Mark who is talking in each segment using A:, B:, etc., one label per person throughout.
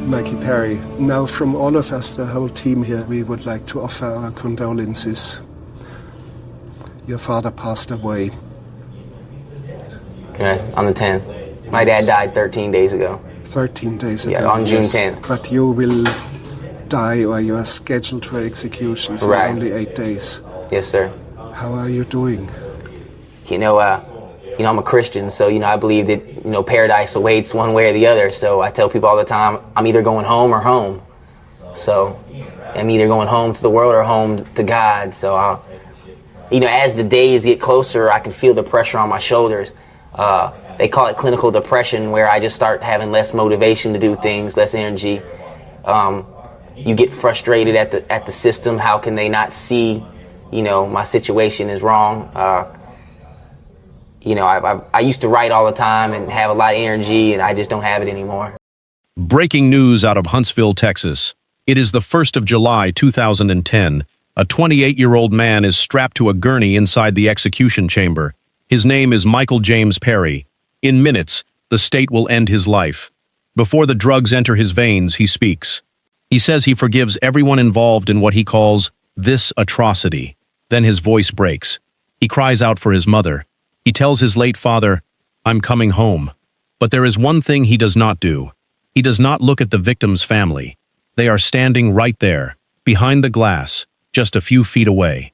A: Michael Perry. Now from all of us, the whole team here, we would like to offer our condolences. Your father passed away.
B: Okay, on the 10th. My dad died 13 days ago.
A: 13 days ago.
B: Yeah, on June 10th.
A: But you will die, or you are scheduled for execution, so
B: right.
A: Only 8 days.
B: Yes, sir.
A: How are you doing?
B: I'm a Christian, so, I believe that, paradise awaits one way or the other. So I tell people all the time, I'm either going home or home. So I'm either going home to the world or home to God. So, as the days get closer, I can feel the pressure on my shoulders. They call it clinical depression, where I just start having less motivation to do things, less energy. You get frustrated at the system. How can they not see, my situation is wrong? I used to write all the time and have a lot of energy, and I just don't have it anymore.
C: Breaking news out of Huntsville, Texas. It is the 1st of July, 2010. A 28-year-old man is strapped to a gurney inside the execution chamber. His name is Michael James Perry. In minutes, the state will end his life. Before the drugs enter his veins, he speaks. He says he forgives everyone involved in what he calls this atrocity. Then his voice breaks. He cries out for his mother. He tells his late father, "I'm coming home." But there is one thing he does not do. He does not look at the victim's family. They are standing right there, behind the glass, just a few feet away.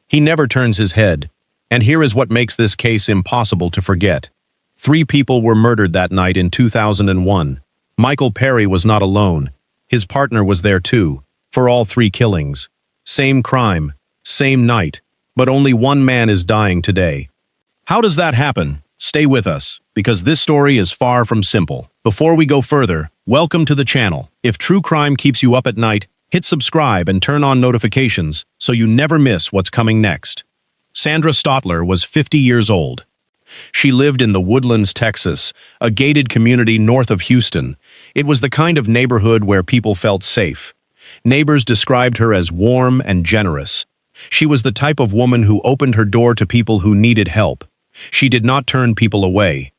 C: He never turns his head. And here is what makes this case impossible to forget. 3 people were murdered that night in 2001. Michael Perry was not alone. His partner was there too, for all 3 killings. Same crime, same night, but only one man is dying today. How does that happen? Stay with us, because this story is far from simple. Before we go further, welcome to the channel. If true crime keeps you up at night, hit subscribe and turn on notifications so you never miss what's coming next. Sandra Stotler was 50 years old. She lived in the Woodlands, Texas, a gated community north of Houston. It was the kind of neighborhood where people felt safe. Neighbors described her as warm and generous. She was the type of woman who opened her door to people who needed help. She did not turn people away.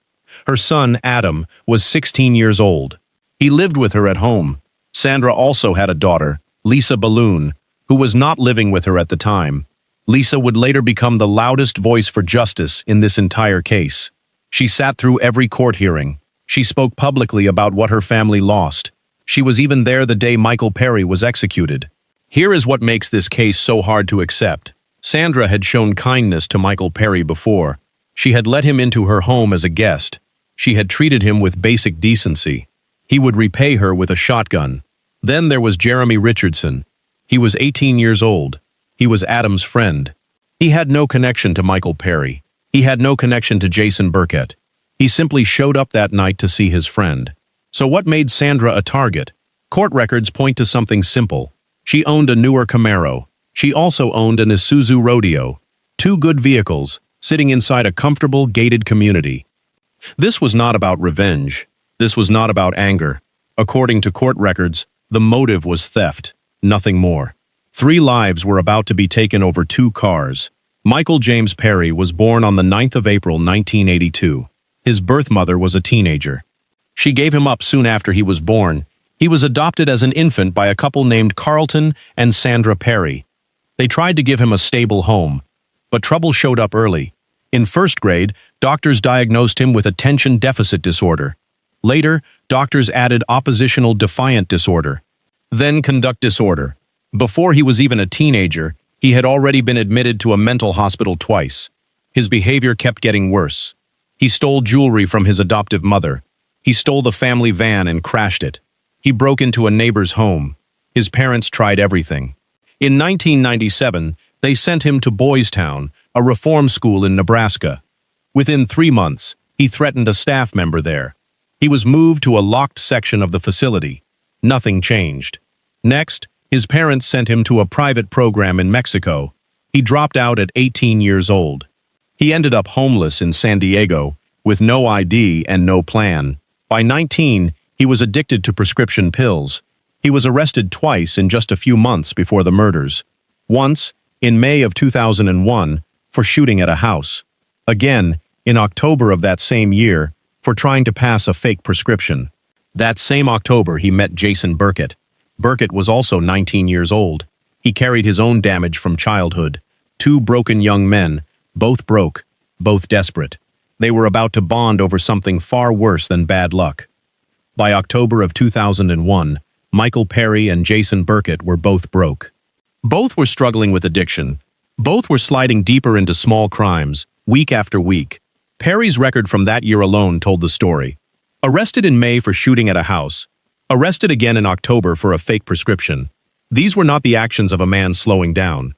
C: Her son, Adam, was 16 years old. He lived with her at home. Sandra also had a daughter, Lisa Balloon, who was not living with her at the time. Lisa would later become the loudest voice for justice in this entire case. She sat through every court hearing. She spoke publicly about what her family lost. She was even there the day Michael Perry was executed. Here is what makes this case so hard to accept. Sandra had shown kindness to Michael Perry before. She had let him into her home as a guest. She had treated him with basic decency. He would repay her with a shotgun. Then there was Jeremy Richardson. He was 18 years old. He was Adam's friend. He had no connection to Michael Perry. He had no connection to Jason Burkett. He simply showed up that night to see his friend. So what made Sandra a target? Court records point to something simple. She owned a newer Camaro. She also owned an Isuzu Rodeo. 2 good vehicles, sitting inside a comfortable, gated community. This was not about revenge. This was not about anger. According to court records, the motive was theft, nothing more. 3 lives were about to be taken over 2 cars. Michael James Perry was born on the 9th of April, 1982. His birth mother was a teenager. She gave him up soon after he was born. He was adopted as an infant by a couple named Carlton and Sandra Perry. They tried to give him a stable home, but trouble showed up early. In 1st grade, doctors diagnosed him with attention deficit disorder. Later, doctors added oppositional defiant disorder. Then conduct disorder. Before he was even a teenager, he had already been admitted to a mental hospital twice. His behavior kept getting worse. He stole jewelry from his adoptive mother. He stole the family van and crashed it. He broke into a neighbor's home. His parents tried everything. In 1997, they sent him to Boys Town, a reform school in Nebraska. Within 3 months, he threatened a staff member there. He was moved to a locked section of the facility. Nothing changed. Next, his parents sent him to a private program in Mexico. He dropped out at 18 years old. He ended up homeless in San Diego, with no ID and no plan. By 19, he was addicted to prescription pills. He was arrested twice in just a few months before the murders. Once, in May of 2001, for shooting at a house. Again, in October of that same year, for trying to pass a fake prescription. That same October, he met Jason Burkett. Burkett was also 19 years old. He carried his own damage from childhood. Two broken young men, both broke, both desperate. They were about to bond over something far worse than bad luck. By October of 2001, Michael Perry and Jason Burkett were both broke. Both were struggling with addiction. Both were sliding deeper into small crimes, week after week. Perry's record from that year alone told the story. Arrested in May for shooting at a house. Arrested again in October for a fake prescription. These were not the actions of a man slowing down.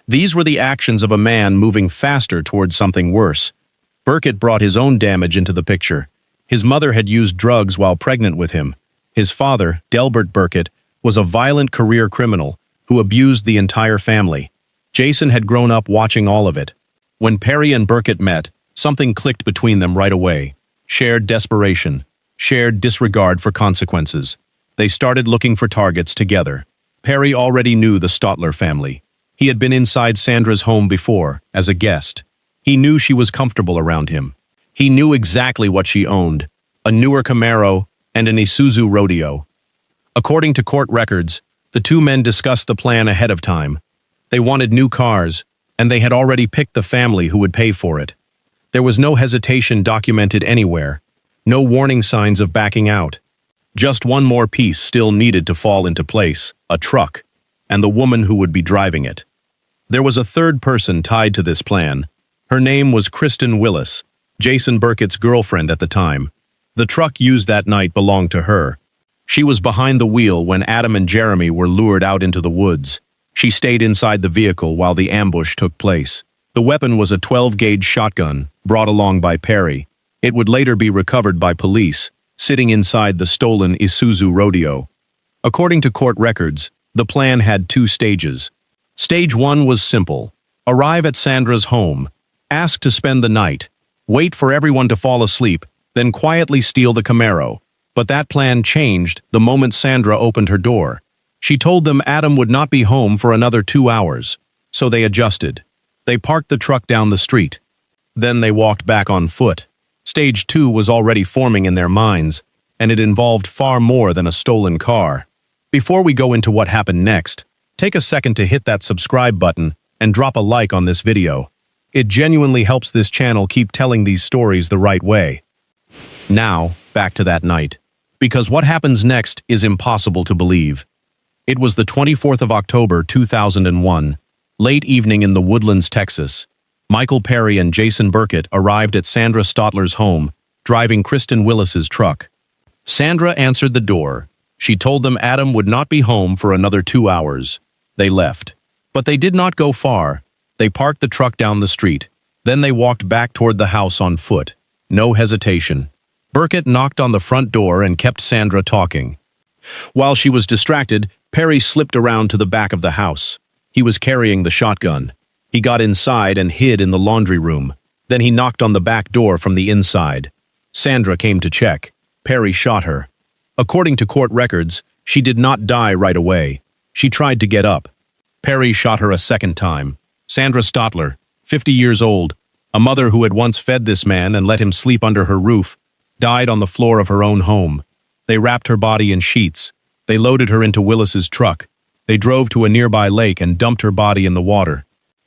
C: These were the actions of a man moving faster towards something worse. Burkett brought his own damage into the picture. His mother had used drugs while pregnant with him. His father, Delbert Burkett, was a violent career criminal who abused the entire family. Jason had grown up watching all of it. When Perry and Burkett met, something clicked between them right away. Shared desperation, shared disregard for consequences. They started looking for targets together. Perry already knew the Stotler family. He had been inside Sandra's home before, as a guest. He knew she was comfortable around him. He knew exactly what she owned, a newer Camaro and an Isuzu Rodeo. According to court records, the two men discussed the plan ahead of time. They wanted new cars, and they had already picked the family who would pay for it. There was no hesitation documented anywhere, no warning signs of backing out. Just one more piece still needed to fall into place, a truck, and the woman who would be driving it. There was a third person tied to this plan. Her name was Kristen Willis, Jason Burkett's girlfriend at the time. The truck used that night belonged to her. She was behind the wheel when Adam and Jeremy were lured out into the woods. She stayed inside the vehicle while the ambush took place. The weapon was a 12-gauge shotgun, brought along by Perry. It would later be recovered by police, sitting inside the stolen Isuzu Rodeo. According to court records, the plan had two stages. Stage 1 was simple. Arrive at Sandra's home, ask to spend the night, wait for everyone to fall asleep, then quietly steal the Camaro. But that plan changed the moment Sandra opened her door. She told them Adam would not be home for another 2 hours, so they adjusted. They parked the truck down the street. Then they walked back on foot. Stage 2 was already forming in their minds, and it involved far more than a stolen car. Before we go into what happened next, take a second to hit that subscribe button and drop a like on this video. It genuinely helps this channel keep telling these stories the right way. Now, back to that night. Because what happens next is impossible to believe. It was the 24th of October, 2001, late evening in the Woodlands, Texas. Michael Perry and Jason Burkett arrived at Sandra Stotler's home, driving Kristen Willis's truck. Sandra answered the door. She told them Adam would not be home for another 2 hours. They left. But they did not go far. They parked the truck down the street. Then they walked back toward the house on foot. No hesitation. Burkett knocked on the front door and kept Sandra talking. While she was distracted, Perry slipped around to the back of the house. He was carrying the shotgun. He got inside and hid in the laundry room. Then he knocked on the back door from the inside. Sandra came to check. Perry shot her. According to court records, she did not die right away. She tried to get up. Perry shot her a second time. Sandra Stotler, 50 years old, a mother who had once fed this man and let him sleep under her roof, died on the floor of her own home. They wrapped her body in sheets. They loaded her into Willis's truck. They drove to a nearby lake and dumped her body in the water.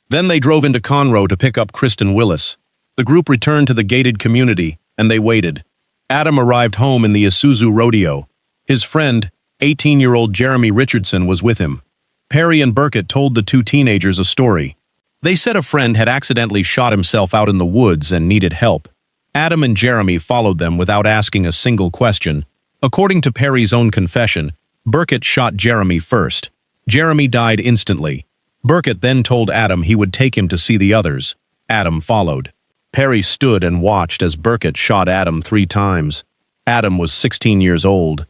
C: Then they drove into Conroe to pick up Kristen Willis. The group returned to the gated community, and they waited. Adam arrived home in the Isuzu Rodeo. His friend, 18-year-old Jeremy Richardson, was with him. Perry and Burkett told the two teenagers a story. They said a friend had accidentally shot himself out in the woods and needed help. Adam and Jeremy followed them without asking a single question. According to Perry's own confession, Burkett shot Jeremy first. Jeremy died instantly. Burkett then told Adam he would take him to see the others. Adam followed. Perry stood and watched as Burkett shot Adam 3 times. Adam was 16 years old.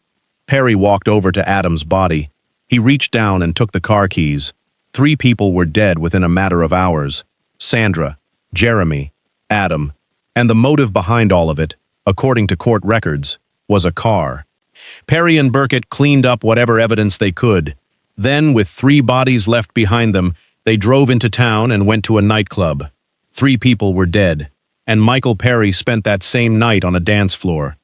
C: Perry walked over to Adam's body. He reached down and took the car keys. 3 people were dead within a matter of hours. Sandra, Jeremy, Adam, and the motive behind all of it, according to court records, was a car. Perry and Burkett cleaned up whatever evidence they could. Then, with 3 bodies left behind them, they drove into town and went to a nightclub. 3 people were dead, and Michael Perry spent that same night on a dance floor.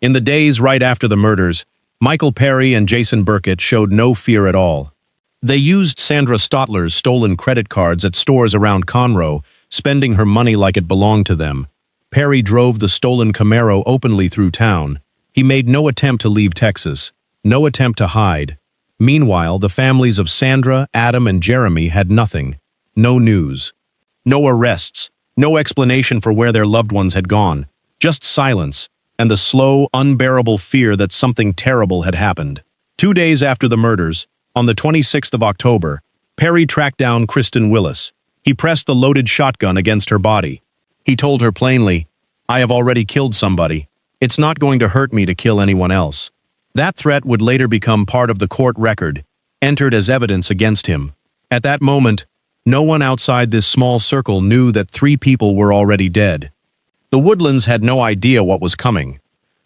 C: In the days right after the murders, Michael Perry and Jason Burkett showed no fear at all. They used Sandra Stotler's stolen credit cards at stores around Conroe, spending her money like it belonged to them. Perry drove the stolen Camaro openly through town. He made no attempt to leave Texas, no attempt to hide. Meanwhile, the families of Sandra, Adam, and Jeremy had nothing. No news. No arrests. No explanation for where their loved ones had gone. Just silence, and the slow, unbearable fear that something terrible had happened. 2 days after the murders, on the 26th of October, Perry tracked down Kristen Willis. He pressed the loaded shotgun against her body. He told her plainly, "I have already killed somebody. It's not going to hurt me to kill anyone else." That threat would later become part of the court record, entered as evidence against him. At that moment, no one outside this small circle knew that 3 people were already dead. The Woodlands had no idea what was coming.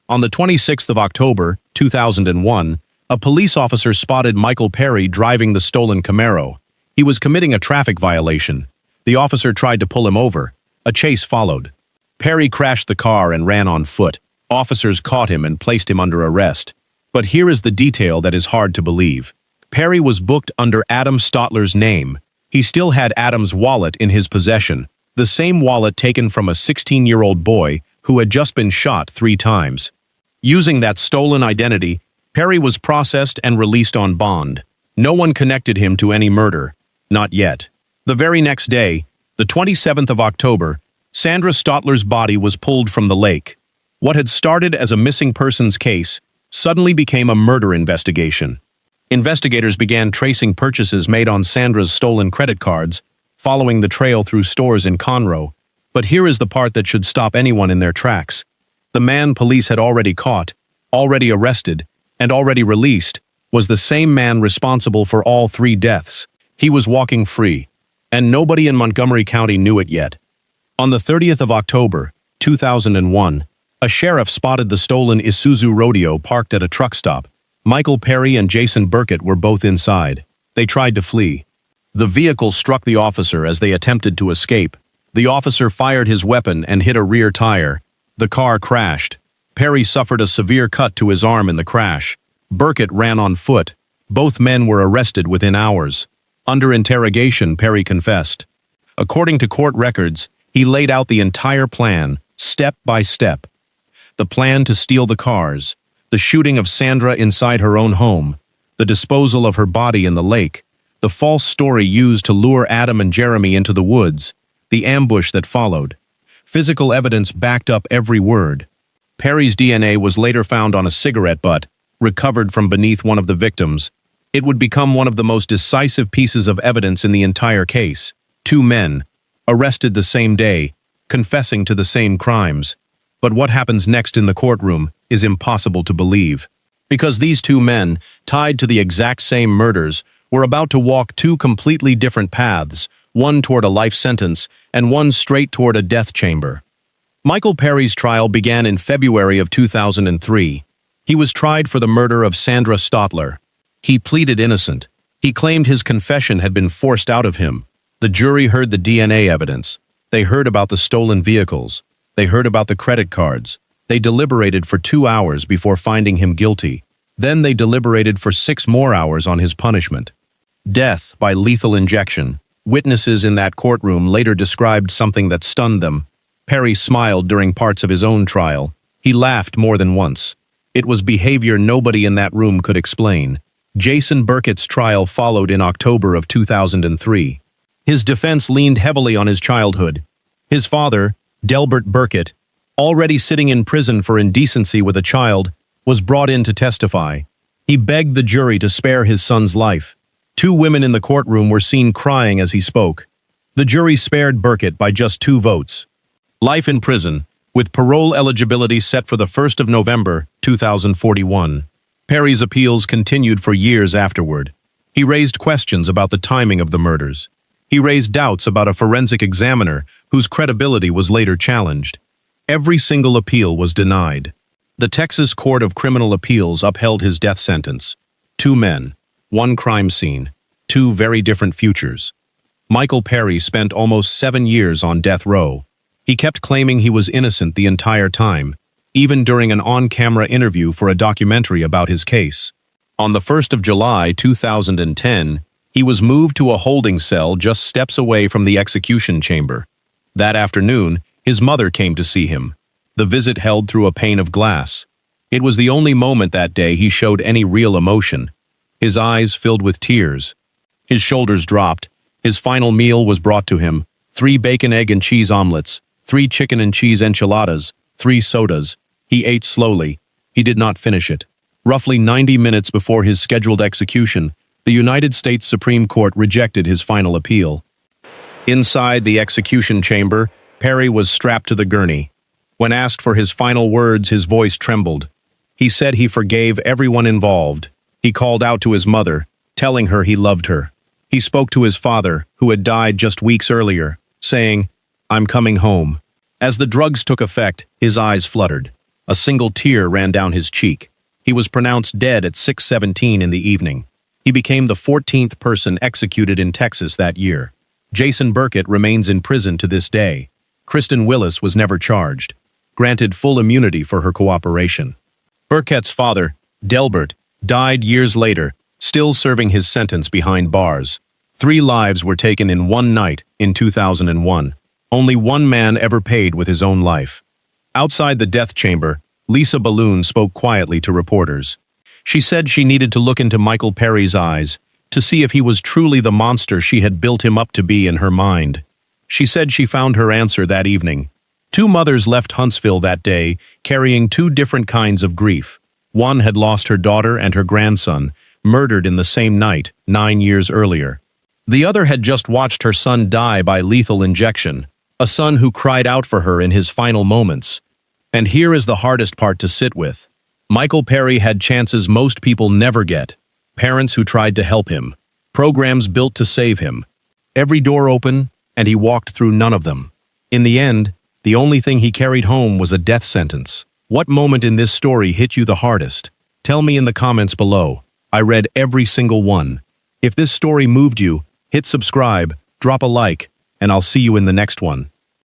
C: On the 26th of October, 2001, a police officer spotted Michael Perry driving the stolen Camaro. He was committing a traffic violation. The officer tried to pull him over. A chase followed. Perry crashed the car and ran on foot. Officers caught him and placed him under arrest. But here is the detail that is hard to believe. Perry was booked under Adam Stotler's name. He still had Adam's wallet in his possession, the same wallet taken from a 16-year-old boy who had just been shot 3 times. Using that stolen identity, Perry was processed and released on bond. No one connected him to any murder. Not yet. The very next day, the 27th of October, Sandra Stotler's body was pulled from the lake. What had started as a missing persons case suddenly became a murder investigation. Investigators began tracing purchases made on Sandra's stolen credit cards, following the trail through stores in Conroe. But here is the part that should stop anyone in their tracks. The man police had already caught, already arrested, and already released was the same man responsible for all 3 deaths. He was walking free, and nobody in Montgomery County knew it yet. On the 30th of October, 2001, a sheriff spotted the stolen Isuzu Rodeo parked at a truck stop. Michael Perry and Jason Burkett were both inside. They tried to flee. The vehicle struck the officer as they attempted to escape. The officer fired his weapon and hit a rear tire. The car crashed. Perry suffered a severe cut to his arm in the crash. Burkett ran on foot. Both men were arrested within hours. Under interrogation, Perry confessed. According to court records, he laid out the entire plan, step by step. The plan to steal the cars, the shooting of Sandra inside her own home, the disposal of her body in the lake, the false story used to lure Adam and Jeremy into the woods, the ambush that followed. Physical evidence backed up every word. Perry's DNA was later found on a cigarette butt, recovered from beneath one of the victims. It would become one of the most decisive pieces of evidence in the entire case. 2 men, arrested the same day, confessing to the same crimes. But what happens next in the courtroom is impossible to believe. Because these 2 men, tied to the exact same murders, were about to walk 2 completely different paths, one toward a life sentence and one straight toward a death chamber. Michael Perry's trial began in February of 2003. He was tried for the murder of Sandra Stotler. He pleaded innocent. He claimed his confession had been forced out of him. The jury heard the DNA evidence. They heard about the stolen vehicles. They heard about the credit cards. They deliberated for 2 hours before finding him guilty. Then they deliberated for 6 more hours on his punishment. Death by lethal injection. Witnesses in that courtroom later described something that stunned them. Perry smiled during parts of his own trial. He laughed more than once. It was behavior nobody in that room could explain. Jason Burkett's trial followed in October of 2003. His defense leaned heavily on his childhood. His father, Delbert Burkett, already sitting in prison for indecency with a child, was brought in to testify. He begged the jury to spare his son's life. 2 women in the courtroom were seen crying as he spoke. The jury spared Burkett by just 2 votes. Life in prison, with parole eligibility set for the 1st of November, 2041. Perry's appeals continued for years afterward. He raised questions about the timing of the murders. He raised doubts about a forensic examiner whose credibility was later challenged. Every single appeal was denied. The Texas Court of Criminal Appeals upheld his death sentence. 2 men, 1 crime scene, 2 very different futures. Michael Perry spent almost 7 years on death row. He kept claiming he was innocent the entire time. even during an on-camera interview for a documentary about his case. On the 1st of July 2010, he was moved to a holding cell just steps away from the execution chamber. That afternoon, his mother came to see him, the visit held through a pane of glass. It was the only moment that day he showed any real emotion. His eyes filled with tears. His shoulders dropped. His final meal was brought to him: 3 bacon, egg, and cheese omelets, 3 chicken and cheese enchiladas, 3 sodas. He ate slowly. He did not finish it. Roughly 90 minutes before his scheduled execution, the United States Supreme Court rejected his final appeal. Inside the execution chamber, Perry was strapped to the gurney. When asked for his final words, his voice trembled. He said he forgave everyone involved. He called out to his mother, telling her he loved her. He spoke to his father, who had died just weeks earlier, saying, "I'm coming home." As the drugs took effect, his eyes fluttered. A single tear ran down his cheek. He was pronounced dead at 6:17 in the evening. He became the 14th person executed in Texas that year. Jason Burkett remains in prison to this day. Kristen Willis was never charged, granted full immunity for her cooperation. Burkett's father, Delbert, died years later, still serving his sentence behind bars. 3 lives were taken in one night in 2001. Only one man ever paid with his own life. Outside the death chamber, Lisa Balloon spoke quietly to reporters. She said she needed to look into Michael Perry's eyes to see if he was truly the monster she had built him up to be in her mind. She said she found her answer that evening. 2 mothers left Huntsville that day, carrying 2 different kinds of grief. One had lost her daughter and her grandson, murdered in the same night, 9 years earlier. The other had just watched her son die by lethal injection, a son who cried out for her in his final moments. And here is the hardest part to sit with. Michael Perry had chances most people never get. Parents who tried to help him. Programs built to save him. Every door open, and he walked through none of them. In the end, the only thing he carried home was a death sentence. What moment in this story hit you the hardest? Tell me in the comments below. I read every single one. If this story moved you, hit subscribe, drop a like, and I'll see you in the next one.